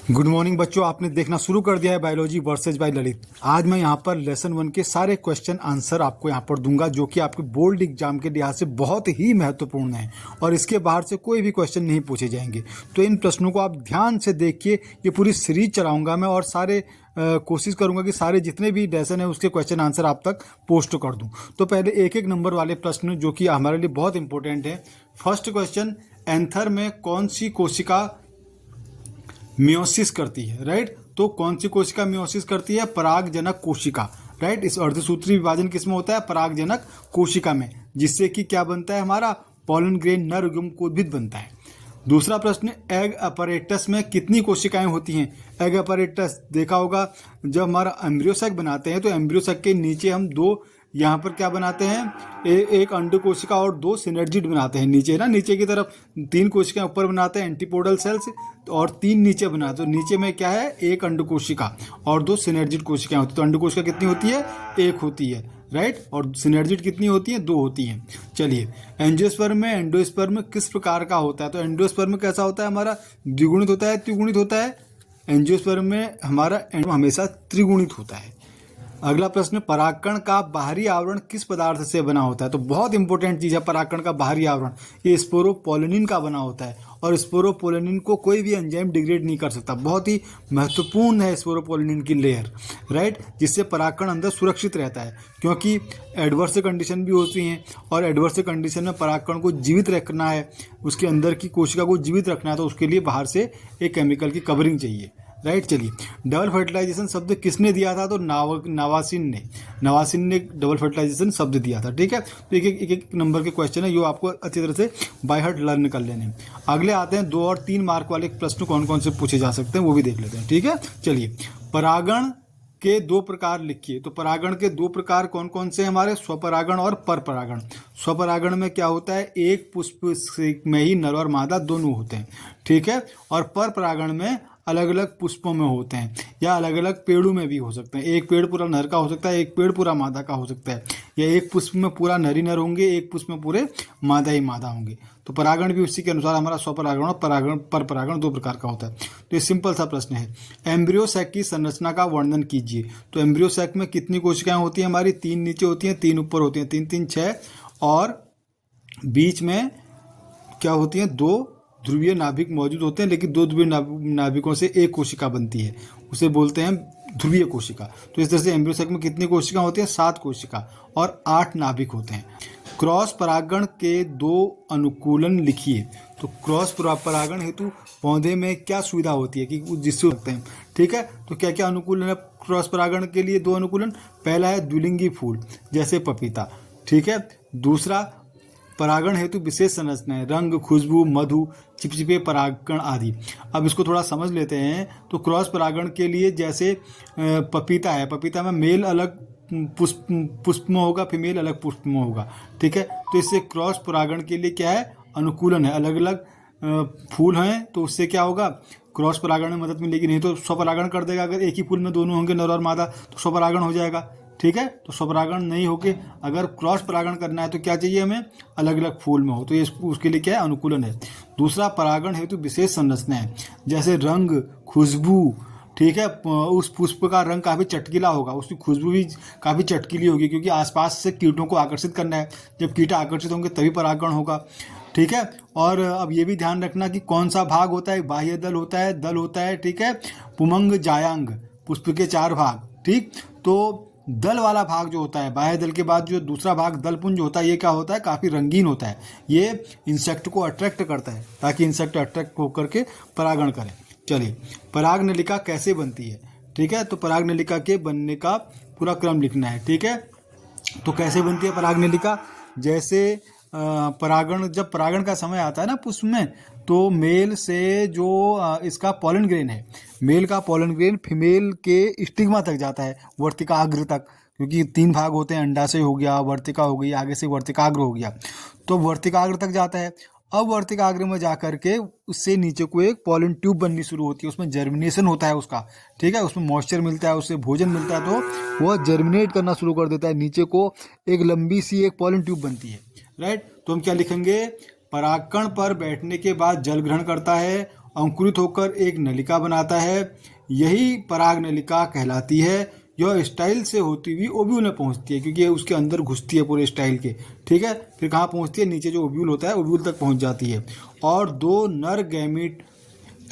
Good morning बच्चों, आपने देखना शुरू कर दिया है बायोलॉजी वर्सेज बाय ललित। आज मैं यहाँ पर लेसन 1 के सारे क्वेश्चन आंसर आपको यहाँ पर दूंगा, जो कि आपके बोर्ड एग्जाम के लिहाज से बहुत ही महत्वपूर्ण है और इसके बाहर से कोई भी क्वेश्चन नहीं पूछे जाएंगे। तो इन प्रश्नों को आप ध्यान से देखिए। ये पूरी सीरीज चलाऊंगा मैं और सारे कोशिश करूंगा कि सारे जितने भी लेसन है उसके क्वेश्चन आंसर आप तक पोस्ट कर दूं। तो पहले एक एक नंबर वाले प्रश्न जो कि हमारे लिए बहुत इंपॉर्टेंट है। फर्स्ट क्वेश्चन, एंथर में कौन सी कोशिका मियोसिस करती है? राइट, तो कौन सी कोशिका मियोसिस करती है? परागजनक कोशिका। राइट, इस अर्धसूत्री विभाजन किसमें होता है? परागजनक कोशिका में, जिससे कि क्या बनता है? हमारा पॉलन ग्रेन नर युग्मकोद्भिद बनता है। दूसरा प्रश्न, एग अपैरेटस में कितनी कोशिकाएं होती हैं? एग अपैरेटस देखा होगा, जब हमारा एम्ब्रियो सैक बनाते हैं तो एम्ब्रियो सैक के नीचे हम दो यहाँ पर क्या बनाते हैं? एक अंड कोशिका और दो सिनर्जिड बनाते हैं। नीचे ना, नीचे की तरफ 3 कोशिकाएं ऊपर बनाते हैं एंटीपोडल सेल्स और 3 नीचे बनाते हैं। तो नीचे में क्या है? एक अंड कोशिका और 2 सिनर्जिड कोशिकाएं होती है। तो अंड कोशिका कितनी होती है? 1 होती है। राइट, और सिनर्जिड कितनी होती हैं? 2 होती हैं। चलिए, एंजियोस्पर्म में एंडोस्पर्म किस प्रकार का होता है? तो एंडोस्पर्म कैसा होता है? हमारा द्विगुणित होता है, त्रिगुणित होता है? एंजियोस्पर्म में हमारा हमेशा त्रिगुणित होता है। अगला प्रश्न, परागकण का बाहरी आवरण किस पदार्थ से बना होता है? तो बहुत इंपॉर्टेंट चीज है परागकण का बाहरी आवरण। ये स्पोरोपोलिन का बना होता है और स्पोरोपोलिन को कोई भी एंजाइम डिग्रेड नहीं कर सकता। बहुत ही महत्वपूर्ण है स्पोरोपोलिन की लेयर। राइट, जिससे परागकण अंदर सुरक्षित रहता है, क्योंकि एडवर्स कंडीशन भी होती हैं और एडवर्स कंडीशन में परागकण को जीवित रखना है, उसके अंदर की कोशिका को जीवित रखना है, तो उसके लिए बाहर से एक केमिकल की कवरिंग चाहिए। राइट, चलिए, डबल फर्टिलाइजेशन शब्द किसने दिया था? तो नवासिन ने डबल फर्टिलाइजेशन शब्द दिया था। ठीक है, तो एक नंबर के क्वेश्चन है, ये आपको अच्छी तरह से बाय हार्ट लर्न कर लेने। अगले आते हैं 2 और 3 मार्क वाले प्रश्न कौन कौन से पूछे जा सकते हैं वो भी देख लेते हैं। ठीक है, चलिए, परागण के 2 प्रकार लिखिए। तो परागण के 2 प्रकार कौन कौन से हमारे? स्वपरागण और परपरागण। स्वपरागण में क्या होता है? एक पुष्प में ही नर और मादा दोनों होते हैं। ठीक है, और परपरागण में अलग अलग पुष्पों में होते हैं या अलग अलग पेड़ों में भी हो सकते हैं। एक पेड़ पूरा नर का हो सकता है, एक पेड़ पूरा मादा का हो सकता है, या एक पुष्प में पूरा नर ही नर होंगे, एक पुष्प में पूरे मादा ही मादा होंगे। तो परागण भी उसी के अनुसार हमारा स्वपरागण और परागण परपरागण 2 प्रकार का होता है। तो ये सिंपल सा प्रश्न है। एम्ब्रियो सैक की संरचना का वर्णन कीजिए। तो एम्ब्रियो सैक में कितनी कोशिकाएं होती हैं? हमारी 3 नीचे होती हैं, 3 ऊपर होती हैं, 3 3 6, और बीच में क्या होती हैं? 2 ध्रुवीय नाभिक मौजूद होते हैं, लेकिन 2 ध्रुवीय नाभिकों से एक कोशिका बनती है, उसे बोलते हैं ध्रुवीय कोशिका। तो इस तरह से एम्ब्रियो सैक में कितनी कोशिका होती हैं? 7 कोशिका और 8 नाभिक होते हैं। क्रॉस परागण के 2 अनुकूलन लिखिए। तो क्रॉस परागण हेतु पौधे में क्या सुविधा होती है कि जिससे सकते हैं? ठीक है, तो क्या क्या अनुकूलन है क्रॉस परागण के लिए? 2 अनुकूलन। पहला है द्विलिंगी फूल, जैसे पपीता। ठीक है, दूसरा, परागण हेतु विशेष संरचनाएं, रंग, खुशबू, मधु, चिपचिपे परागकण आदि। अब इसको थोड़ा समझ लेते हैं। तो क्रॉस परागण के लिए जैसे पपीता है, पपीता में मेल अलग पुष्प में होगा, फीमेल अलग पुष्प में होगा। ठीक है, तो इससे क्रॉस परागण के लिए क्या है? अनुकूलन है। अलग अलग फूल हैं तो उससे क्या होगा? क्रॉस परागण में मदद मिलेगी। नहीं तो स्वपरागण कर देगा। अगर एक ही फूल में दोनों होंगे नर और मादा तो स्वपरागण हो जाएगा। ठीक है, तो स्वपरागण नहीं होके अगर क्रॉस परागण करना है तो क्या चाहिए हमें? अलग अलग फूल में हो। तो ये उसके लिए क्या है? अनुकूलन है। दूसरा, परागण हेतु विशेष संरचनाएं, जैसे रंग, खुशबू। ठीक है, उस पुष्प का रंग काफ़ी चटकीला होगा, उसकी खुशबू भी काफ़ी चटकीली होगी, क्योंकि आसपास से कीटों को आकर्षित करना है। जब कीट आकर्षित होंगे तभी परागण होगा। ठीक है, और अब ये भी ध्यान रखना कि कौन सा भाग होता है? बाह्य दल होता है, दल होता है। ठीक है, पुमंग, जायांग, पुष्प के 4 भाग। ठीक, तो दल वाला भाग जो होता है, बाह्य दल के बाद जो दूसरा भाग दलपुंज होता है, ये क्या होता है? काफ़ी रंगीन होता है। ये इंसेक्ट को अट्रैक्ट करता है, ताकि इंसेक्ट अट्रैक्ट होकर के परागण करें। चलिए, पराग नलिका कैसे बनती है? ठीक है, तो पराग नलिका के बनने का पूरा क्रम लिखना है। ठीक है, तो कैसे बनती है पराग नलिका? जैसे परागण, जब परागण का समय आता है ना पुष्प में, तो मेल से जो इसका पॉलन ग्रेन है, मेल का पॉलन ग्रेन फीमेल के स्टिग्मा तक जाता है, वर्तिकाग्र तक, क्योंकि 3 भाग होते हैं। अंडाशय हो गया, वर्तिका हो गई, आगे से वर्तिकाग्र हो गया, तो वर्तिकाग्र तक जाता है। अब वर्तिकाग्र में जाकर के उससे नीचे को एक पॉलन ट्यूब बननी शुरू होती है, उसमें जर्मिनेशन होता है उसका। ठीक है, उसमें मॉइस्चर मिलता है, उससे भोजन मिलता है, तो वह जर्मिनेट करना शुरू कर देता है। नीचे को एक लंबी सी एक पॉलन ट्यूब बनती है। राइट, तो हम क्या लिखेंगे? परागकण पर बैठने के बाद जल ग्रहण करता है अंकुरित होकर एक नलिका बनाता है, यही पराग नलिका कहलाती है। यह स्टाइल से होती हुई ओव्यूल में पहुंचती है, क्योंकि ये उसके अंदर घुसती है पूरे स्टाइल के, ठीक है। फिर कहाँ पहुंचती है, नीचे जो ओव्यूल होता है ओव्यूल तक पहुंच जाती है और 2 नर गैमीट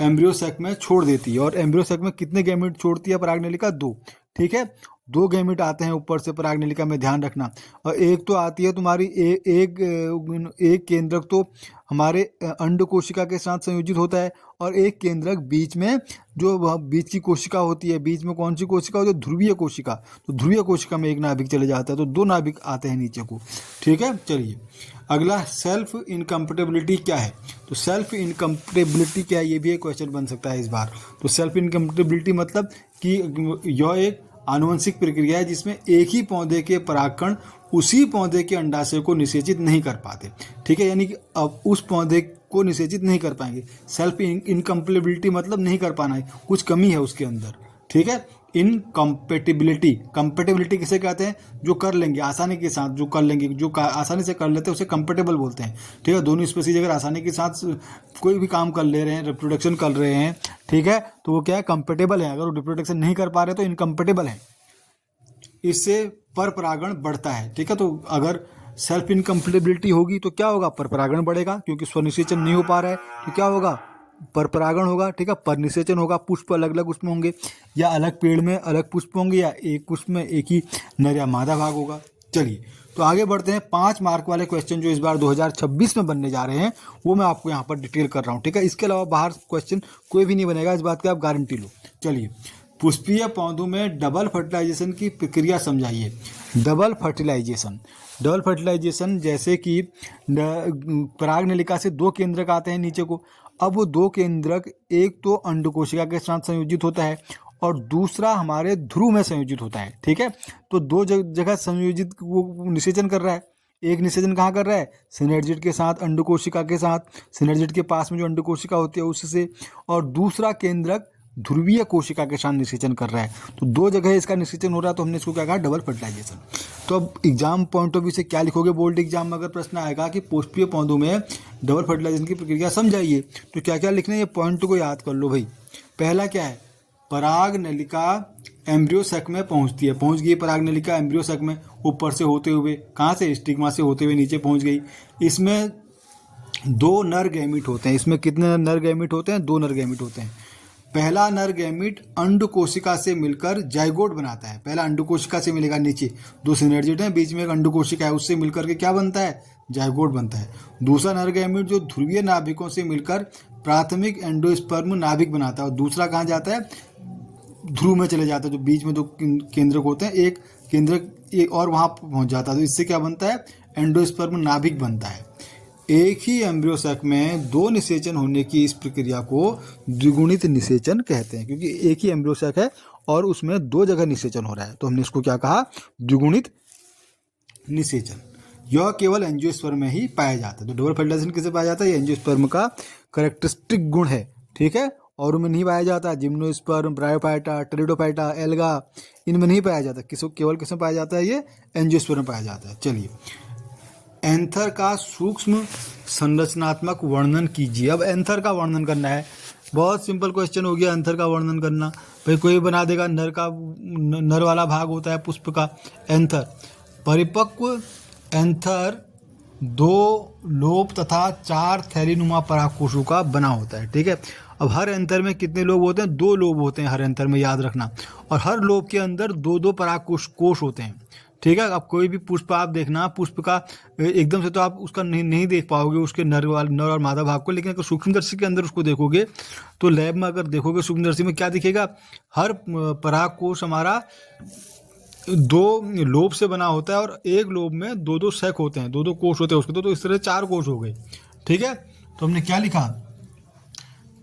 एम्ब्रियो सैक में छोड़ देती है। और एम्ब्रियो सैक में कितने गैमीट छोड़ती है पराग नलिका? 2, ठीक है। 2 गैमीट आते हैं ऊपर से पराग नलिका में, ध्यान रखना। और एक तो आती है तुम्हारी एक केंद्रक तो हमारे अंड कोशिका के साथ संयोजित होता है, और एक केंद्रक बीच में, जो वह बीच की कोशिका होती है, बीच में कौन सी कोशिका होती है? ध्रुवीय कोशिका। तो ध्रुवीय कोशिका में एक नाभिक चले जाता है, तो 2 नाभिक आते हैं नीचे को, ठीक है। चलिए अगला, सेल्फ इनकम्पेटिबिलिटी क्या है? तो सेल्फ इनकम्पेटिबिलिटी क्या है, ये भी एक क्वेश्चन बन सकता है इस बार। तो सेल्फ इनकम्पेटिबिलिटी मतलब कि यह एक आनुवंशिक प्रक्रिया है जिसमें एक ही पौधे के परागकण उसी पौधे के अंडाशय को निषेचित नहीं कर पाते, ठीक है। यानी कि अब उस पौधे को निषेचित नहीं कर पाएंगे। सेल्फ इनकम्पेटिबिलिटी मतलब नहीं कर पाना है, कुछ कमी है उसके अंदर, ठीक है। इनकम्पेटिबिलिटी, कंपेटिबिलिटी किसे कहते हैं? जो कर लेंगे आसानी के साथ, जो कर लेंगे, जो आसानी से कर लेते हैं उसे कंपेटेबल बोलते हैं, ठीक है। दोनों स्पीसीज अगर आसानी के साथ कोई भी काम कर ले रहे हैं, रिप्रोडक्शन कर रहे हैं, ठीक है, तो वो क्या है? कंपेटेबल है। अगर वो रिप्रोडक्शन नहीं कर पा रहे तो इनकम्पेटेबल है, इससे पर परागण बढ़ता है, ठीक है। तो अगर सेल्फ इनकम्पेटिबिलिटी होगी तो क्या होगा? पर परागण बढ़ेगा, क्योंकि स्वनिषेचन नहीं हो पा रहा है तो क्या होगा? पर परागण होगा, ठीक है। पर निषेचन होगा, पुष्प अलग अलग उसमें होंगे, या अलग पेड़ में अलग पुष्प होंगे, या एक पुष्प में एक ही नर या मादा भाग होगा। चलिए तो आगे बढ़ते हैं। 5 मार्क वाले क्वेश्चन जो इस बार 2026 में बनने जा रहे हैं वो मैं आपको यहाँ पर डिटेल कर रहा हूँ, ठीक है। इसके अलावा बाहर क्वेश्चन कोई भी नहीं बनेगा, इस बात की आप गारंटी लो। चलिए, पुष्पीय पौधों में डबल फर्टिलाइजेशन की प्रक्रिया समझाइए। डबल फर्टिलाइजेशन जैसे कि पराग नलिका से 2 केंद्रक आते हैं नीचे को। अब वो 2 केंद्रक, एक तो अंडकोशिका के साथ संयोजित होता है और दूसरा हमारे ध्रुव में संयोजित होता है, ठीक है। तो 2 जगह संयोजित वो निषेचन कर रहा है। एक निषेचन कहाँ कर रहा है? सिनर्जिड के साथ, अंडकोशिका के साथ, सिनर्जिड के पास में जो अंडकोशिका होती है उससे, और दूसरा केंद्रक ध्रुवीय कोशिका के साथ निषेचन कर रहा है। तो 2 जगह इसका निषेचन हो रहा है, तो हमने इसको क्या कहा? Double fertilization. तो अब एग्जाम पॉइंट ऑफ व्यू से क्या लिखोगे? बोर्ड एग्जाम में अगर प्रश्न आएगा कि पुष्पीय पौधों में डबल फर्टिलाइजेशन की प्रक्रिया समझाइए, तो क्या क्या लिखना है? ये पॉइंट को याद कर लो भाई। पहला क्या है? पराग नलिका एम्ब्रियो सैक में पहुंचती है, पहुंच गई पराग नलिका एम्ब्रियो सैक में, ऊपर से होते हुए, कहाँ से? स्टिग्मा से होते हुए नीचे पहुंच गई। इसमें 2 नर गैमीट होते हैं। इसमें कितने नर गैमीट होते हैं? 2 नर गैमीट होते हैं। पहला नर गैमीट अंड कोशिका से मिलकर जाइगोट बनाता है। पहला अंड कोशिका से मिलेगा, नीचे 2 सिनर्जिड हैं, बीच में एक अंड कोशिका है, उससे मिलकर के क्या बनता है? जाइगोट बनता है। दूसरा नर गैमीट जो ध्रुवीय नाभिकों से मिलकर प्राथमिक एंडोस्पर्म नाभिक बनाता है, और दूसरा कहाँ जाता है? ध्रुव में चले जाता है, जो बीच में 2 केंद्रक होते हैं, एक केंद्रक एक और वहाँ पहुँच जाता है, तो इससे क्या बनता है? एंडोस्पर्म नाभिक बनता है। एक ही एम्ब्रियो सैक में 2 निषेचन होने की इस प्रक्रिया को द्विगुणित निषेचन कहते हैं, क्योंकि एक ही एम्ब्रियो सैक है और उसमें 2 जगह निषेचन हो रहा है, तो हमने इसको क्या कहा? द्विगुणित निषेचन। यह केवल एंजियोस्पर्म में ही पाया जाता है। तो डबल फर्टिलाइजेशन किसे पाया जाता है? ये एंजियोस्पर्म का कैरेक्टरिस्टिक गुण है, ठीक है। और उनमें नहीं पाया जाता, जिम्नोस्पर्म, ब्रायोफाइटा, टेरिडोफाइटा, एल्गा, इनमें नहीं पाया जाता। केवल किसमें पाया जाता है? ये एंजियोस्पर्म में पाया जाता है। चलिए, एंथर का सूक्ष्म संरचनात्मक वर्णन कीजिए। अब एंथर का वर्णन करना है, बहुत सिंपल क्वेश्चन हो गया। एंथर का वर्णन करना, भाई कोई बना देगा। नर वाला भाग होता है पुष्प का एंथर। परिपक्व एंथर 2 लोब तथा 4 थैलीनुमा परागकोशों का बना होता है, ठीक है। अब हर एंथर में कितने लोब होते हैं? 2 लोब होते हैं हर एंथर में, याद रखना। और हर लोब के अंदर 2-2 परागकोश होते हैं, ठीक है। अब कोई भी पुष्प आप देखना, पुष्प का एकदम से तो आप उसका नहीं देख पाओगे, उसके नर और मादा भाग को, लेकिन अगर सूक्ष्मदर्शी के अंदर उसको देखोगे तो लैब में अगर देखोगे सूक्ष्मदर्शी में क्या दिखेगा? हर परागकोश हमारा 2 लोब से बना होता है, और एक लोब में 2-2 सैक होते हैं, 2-2 कोश होते हैं उसके, तो इस तरह 4 कोश हो गए, ठीक है। तो हमने क्या लिखा?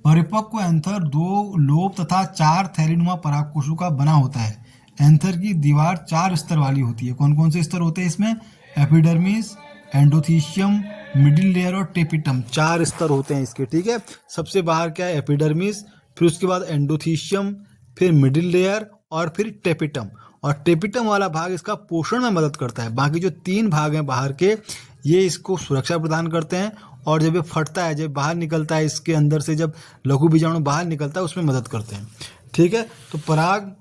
परिपक्व एंथर 2 लोब तथा 4 थैलीनुमा परागकोशों का बना होता है। एंथर की दीवार 4 स्तर वाली होती है। कौन कौन से स्तर होते हैं इसमें? एपिडर्मिस, एंडोथीशियम, मिडिल लेयर और टेपिटम, 4 स्तर होते हैं इसके, ठीक है। सबसे बाहर क्या है? एपिडर्मिस, फिर उसके बाद एंडोथीशियम, फिर मिडिल लेयर और फिर टेपिटम। और टेपिटम वाला भाग इसका पोषण में मदद करता है। बाकी जो 3 भाग हैं बाहर के, ये इसको सुरक्षा प्रदान करते हैं और जब ये फटता है, जब बाहर निकलता है इसके अंदर से, जब लघु बीजाणु बाहर निकलता है उसमें मदद करते हैं। ठीक है, तो पराग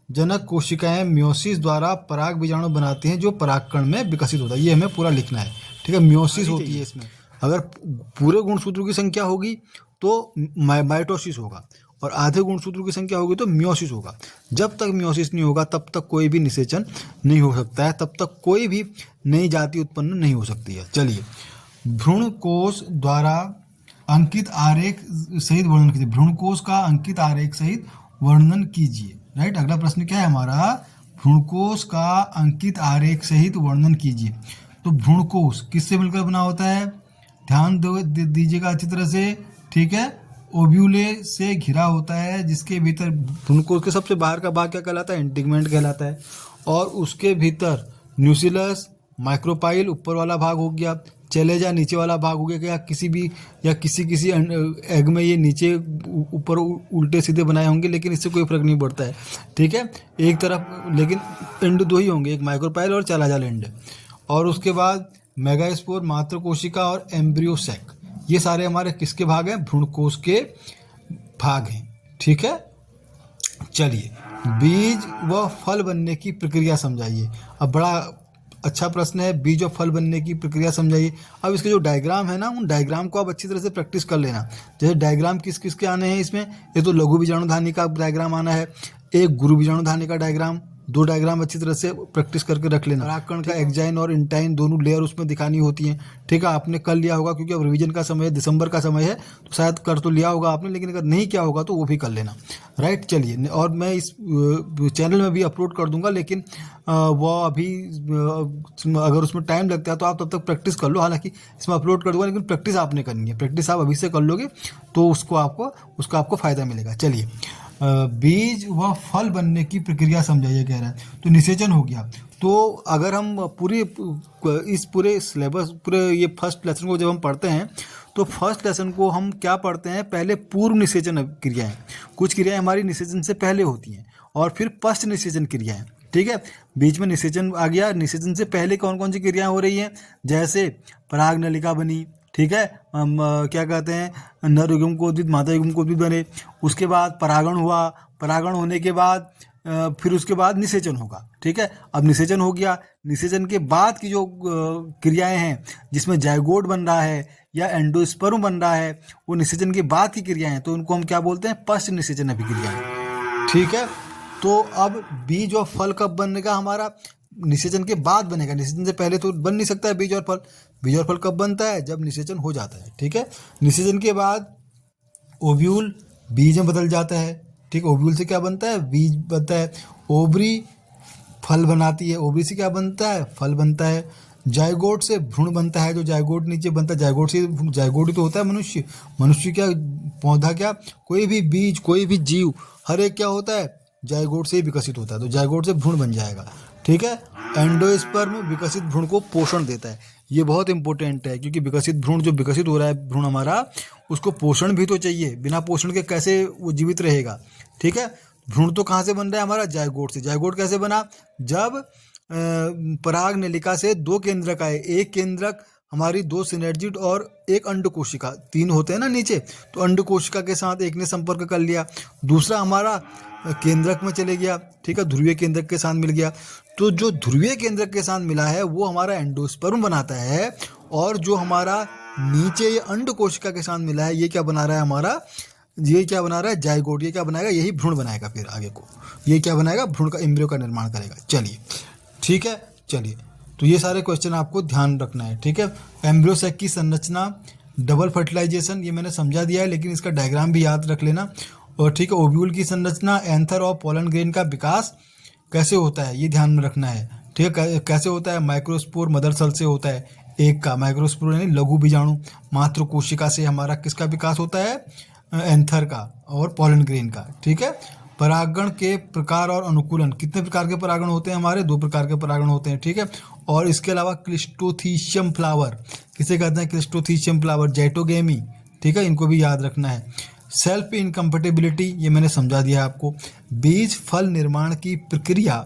जनक कोशिकाएं म्योसिस द्वारा पराग बीजाणु बनाती हैं जो परागकण में विकसित होता है। ये हमें पूरा लिखना है। ठीक है, म्योसिस होती है इसमें। अगर पूरे गुणसूत्रों की संख्या होगी तो माइटोसिस होगा, और आधे गुणसूत्रों की संख्या होगी तो म्योसिस होगा। जब तक म्योसिस नहीं होगा तब तक कोई भी निषेचन नहीं हो सकता है, तब तक कोई भी नई जाति उत्पन्न नहीं हो सकती है। चलिए, भ्रूण कोश द्वारा अंकित आरेख सहित वर्णन कीजिए। भ्रूण कोश का अंकित आरेख सहित वर्णन कीजिए। राइट, अगला प्रश्न क्या है हमारा, भ्रूणकोश का अंकित आरेख सहित वर्णन कीजिए। तो भ्रूणकोश किससे मिलकर बना होता है, ध्यान दीजिएगा अच्छी तरह से। ठीक है, ओव्यूले से घिरा होता है, जिसके भीतर भ्रूणकोश के सबसे बाहर का भाग क्या कहलाता है, इंटीगमेंट कहलाता है, और उसके भीतर न्यूक्लियस, माइक्रोपाइल ऊपर वाला भाग हो गया, चलेजा नीचे वाला भाग हो गया, किसी एग में ये नीचे ऊपर उल्टे सीधे बनाए होंगे, लेकिन इससे कोई फर्क नहीं पड़ता है। ठीक है, एक तरफ लेकिन एंड दो ही होंगे, एक माइक्रोपाइल और चलाजाल एंड। और उसके बाद मेगास्पोर, मात्र कोशिका और एम्ब्रियो सैक, ये सारे हमारे किसके भाग हैं, भ्रूणकोश के भाग हैं। ठीक है, चलिए, बीज व फल बनने की प्रक्रिया समझाइए। अब बड़ा अच्छा प्रश्न है, बीज और फल बनने की प्रक्रिया समझाइए। अब इसके जो डायग्राम है ना, उन डायग्राम को आप अच्छी तरह से प्रैक्टिस कर लेना। जैसे डायग्राम किस किस के आने हैं इसमें, एक तो लघु बीजाणुधानी का डायग्राम आना है, एक गुरु बीजाणुधानी का डायग्राम, दो डायग्राम अच्छी तरह से प्रैक्टिस करके रख लेना। परागकण का एक्जाइन और इंटाइन दोनों लेयर उसमें दिखानी होती हैं। ठीक है, आपने कर लिया होगा क्योंकि अब रिवीजन का समय है, दिसंबर का समय है, तो शायद कर तो लिया होगा आपने, लेकिन अगर नहीं किया होगा तो वो भी कर लेना। राइट, चलिए, और मैं इस चैनल में भी अपलोड कर दूंगा, लेकिन वो अभी अगर उसमें टाइम लगता है तो आप तब तक प्रैक्टिस कर लो। हालांकि इसमें अपलोड कर दूंगा, लेकिन प्रैक्टिस आपने करनी है। प्रैक्टिस आप अभी से कर लोगे तो उसका आपको फ़ायदा मिलेगा। चलिए, बीज व फल बनने की प्रक्रिया समझाइए कह रहा है। तो निषेचन हो गया। तो अगर हम पूरे सिलेबस, पूरे ये फर्स्ट लेसन को जब हम पढ़ते हैं तो फर्स्ट लेसन को हम क्या पढ़ते हैं, पहले पूर्व निषेचन क्रियाएं, कुछ क्रियाएं हमारी निषेचन से पहले होती हैं, और फिर पश्च निषेचन क्रियाएं। ठीक है, बीच में निषेचन आ गया, निषेचन से पहले कौन कौन सी क्रियाएं हो रही हैं, जैसे पराग नलिका बनी। ठीक है, क्या कहते हैं, नर युग्म को उद्भिद, मादा युग्म को उद्भिद बने। उसके बाद परागण हुआ, परागण होने के बाद फिर उसके बाद निषेचन होगा। ठीक है, अब निषेचन हो गया, निषेचन के बाद की जो क्रियाएं हैं जिसमें जायगोट बन रहा है या एंडोस्पर्म बन रहा है, वो निषेचन के बाद की क्रियाएं हैं, तो उनको हम क्या बोलते हैं, पश्च निषेचन अभिक्रियाएं। ठीक है, तो अब बीज और फल कब बनेगा हमारा, निषेचन के बाद बनेगा। निषेचन से पहले तो बन नहीं सकता है बीज और फल। बीज और फल कब बनता है, जब निषेचन हो जाता है। ठीक है, निषेचन के बाद ओव्यूल बीज में बदल जाता है। ठीक है, ओव्यूल से क्या बनता है, बीज बनता है। ओवरी फल बनाती है, ओवरी से क्या बनता है, फल बनता है। जायगोट से भ्रूण बनता है, जो जायगोट नीचे बनता है, जायगोट से, जायगोट ही तो होता है मनुष्य क्या, पौधा क्या, कोई भी बीज, कोई भी जीव, हर एक क्या होता है, जायगोट से ही विकसित होता है। तो जायगोट से भ्रूण बन जाएगा। ठीक है, एंडोस्पर्म विकसित भ्रूण को पोषण देता है। ये बहुत इंपॉर्टेंट है, क्योंकि विकसित भ्रूण, जो विकसित हो रहा है भ्रूण हमारा, उसको पोषण भी तो चाहिए। बिना पोषण के कैसे वो जीवित रहेगा। ठीक है, भ्रूण तो कहाँ से बन रहा है हमारा, जायगोट से। जायगोट कैसे बना, जब पराग नलिका से दो केंद्रक आए, एक केंद्रक हमारी दो सिनर्जिड और एक अंड कोशिका, तीन होते हैं ना नीचे, तो अंड कोशिका के साथ एक ने संपर्क कर लिया, दूसरा हमारा केंद्रक में चले गया। ठीक है, ध्रुवीय केंद्रक के साथ मिल गया। तो जो ध्रुवीय केंद्रक के साथ मिला है वो हमारा एंडोस्पर्म बनाता है, और जो हमारा नीचे ये अंड कोशिका के साथ मिला है, ये क्या बना रहा है हमारा, ये क्या बना रहा है, जायगोट। ये क्या बनाएगा, यही भ्रूण बनाएगा। फिर आगे को ये क्या बनाएगा, भ्रूण का, एम्ब्रियो का निर्माण करेगा। चलिए, ठीक है, चलिए, तो ये सारे क्वेश्चन आपको ध्यान रखना है। ठीक है, एम्ब्रियो सैक की संरचना, डबल फर्टिलाइजेशन, ये मैंने समझा दिया है, लेकिन इसका डायग्राम भी याद रख लेना। और ठीक है, ओव्यूल की संरचना, एंथर और पोलन ग्रेन का विकास कैसे होता है, ये ध्यान में रखना है। ठीक है, कैसे होता है, माइक्रोस्पोर मदर सेल से होता है, एक का माइक्रोस्पोर यानी लघु बीजाणु, मात्र कोशिका से हमारा किसका विकास होता है, एंथर का और पोलन ग्रेन का। ठीक है, परागण के प्रकार और अनुकूलन, कितने प्रकार के परागण होते हैं हमारे, दो प्रकार के परागण होते हैं। ठीक है, और इसके अलावा क्लिस्टोथीशियम फ्लावर, किसे कहते हैं, क्लिस्टोथीशियम फ्लावर, जैटोगेमी। ठीक है, इनको भी याद रखना है। सेल्फ इनकम्पेटिबिलिटी, ये मैंने समझा दिया है आपको। बीज फल निर्माण की प्रक्रिया,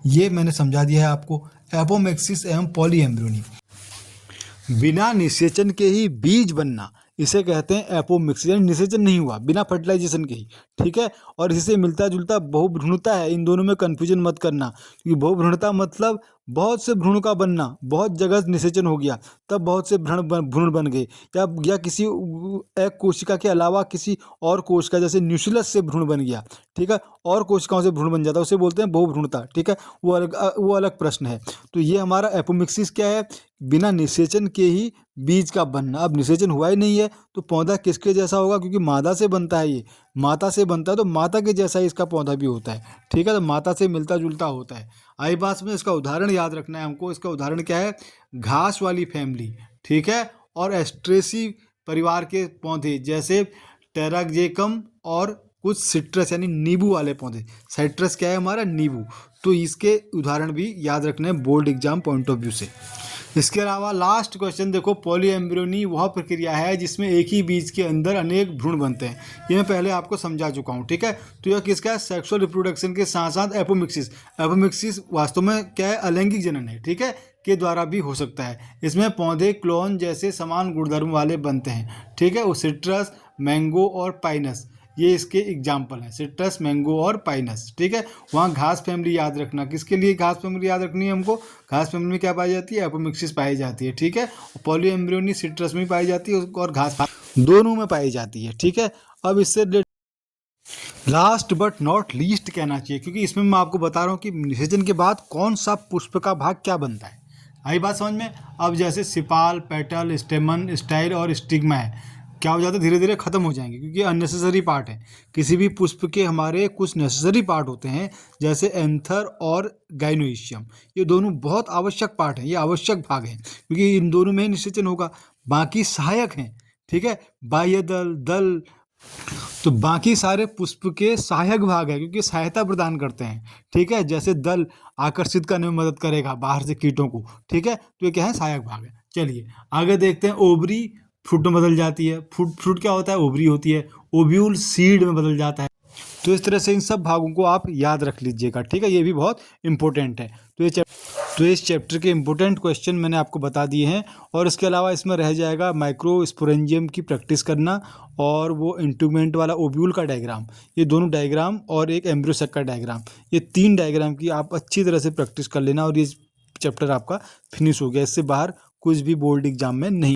ये मैंने समझा दिया है आपको। एपोमेक्सिस एवं पॉलीएम्ब्रियोनी, बिना निषेचन के ही बीज बनना, इसे कहते हैं एपोमिक्सिस, यानी निषेचन नहीं हुआ बिना फर्टिलाइजेशन के ही, ठीक है। और इससे मिलता जुलता बहुभ्रूणता है, इन दोनों में कन्फ्यूजन मत करना, क्योंकि बहुभ्रूणता मतलब बहुत से भ्रूण का बनना, बहुत जगह निषेचन हो गया तब बहुत से भ्रूण बन गए, या किसी एक कोशिका के अलावा किसी और कोशिका जैसे न्यूक्लियस से भ्रूण बन गया, ठीक है, और कोशिकाओं से भ्रूण बन जाता है, उसे बोलते हैं बहुभ्रूणता, ठीक है। वो अलग प्रश्न है। तो ये हमारा एपोमिक्सिस क्या है, बिना निषेचन के ही बीज का बनना। अब निषेचन हुआ ही नहीं है तो पौधा किसके जैसा होगा, क्योंकि मादा से बनता है, ये माता से बनता है तो माता के जैसा ही इसका पौधा भी होता है, ठीक है। तो माता से मिलता जुलता होता है। आई बात में इसका उदाहरण याद रखना है हमको। इसका उदाहरण क्या है, घास वाली फैमिली, ठीक है, और एस्ट्रेसी परिवार के पौधे जैसे टेराजेकम और कुछ सिट्रस यानी नींबू वाले पौधे। साइट्रस क्या है हमारा, नींबू। तो इसके उदाहरण भी याद रखने हैं board exam point of view से। इसके अलावा लास्ट क्वेश्चन देखो, पॉलीएम्ब्रियोनी वह प्रक्रिया है जिसमें एक ही बीज के अंदर अनेक भ्रूण बनते हैं। ये मैं पहले आपको समझा चुका हूँ, ठीक है। तो यह किसका है, सेक्सुअल रिप्रोडक्शन के साथ साथ एपोमिक्सिस। एपोमिक्सिस वास्तव में क्या है, अलैंगिक जनन है, ठीक है, के द्वारा भी हो सकता है। इसमें पौधे क्लोन जैसे समान गुणधर्म वाले बनते हैं, ठीक है। वो सिट्रस, मैंगो और पाइनस, ये इसके एग्जाम्पल हैं, सिट्रस, मैंगो और पाइनस, ठीक है। वहाँ घास फैमिली याद रखना, किसके लिए घास फैमिली याद रखनी है हमको, घास फैमिली में क्या पाई जाती है, एपोमिक्सिस पाई जाती है, ठीक है। पॉलीएम्ब्रियोनी सिट्रस में पाई जाती है और घास दोनों में पाई जाती है, ठीक है। अब इससे लास्ट बट नॉट लीस्ट कहना चाहिए, क्योंकि इसमें मैं आपको बता रहा हूँ कि निषेचन के बाद कौन सा पुष्प का भाग क्या बनता है। आई बात समझ में। अब जैसे सिपाल, पेटल, स्टेमन, स्टाइल और स्टिग्मा है, क्या हो जाता है, धीरे धीरे खत्म हो जाएंगे क्योंकि अननेसेसरी पार्ट है। किसी भी पुष्प के हमारे कुछ नेसेसरी पार्ट होते हैं, जैसे एंथर और गाइनोइशियम, ये दोनों बहुत आवश्यक पार्ट हैं, ये आवश्यक भाग हैं, क्योंकि इन दोनों में ही निषेचन होगा। बाकी सहायक हैं, ठीक है, बाह्य दल, दल, तो बाकी सारे पुष्प के सहायक भाग है, क्योंकि सहायता प्रदान करते हैं, ठीक है। जैसे दल आकर्षित करने में मदद करेगा बाहर से कीटों को, ठीक है। तो ये क्या है, सहायक भाग है। चलिए आगे देखते हैं। ओवरी फ्रूट में बदल जाती है, फ्रूट क्या होता है, ओवरी होती है। ओव्यूल सीड में बदल जाता है। तो इस तरह से इन सब भागों को आप याद रख लीजिएगा, ठीक है, ये भी बहुत इंपॉर्टेंट है। तो इस चैप्टर के इंपॉर्टेंट क्वेश्चन मैंने आपको बता दिए हैं, और इसके अलावा इसमें रह जाएगा माइक्रोस्पोरेंजियम की प्रैक्टिस करना, और वो इंट्रूमेंट वाला ओव्यूल का डायग्राम, ये दोनों डायग्राम, और एक एम्ब्रियोसेक का डायग्राम, ये 3 डायग्राम की आप अच्छी तरह से प्रैक्टिस कर लेना, और ये चैप्टर आपका फिनिश हो गया। इससे बाहर कुछ भी बोर्ड एग्जाम में नहीं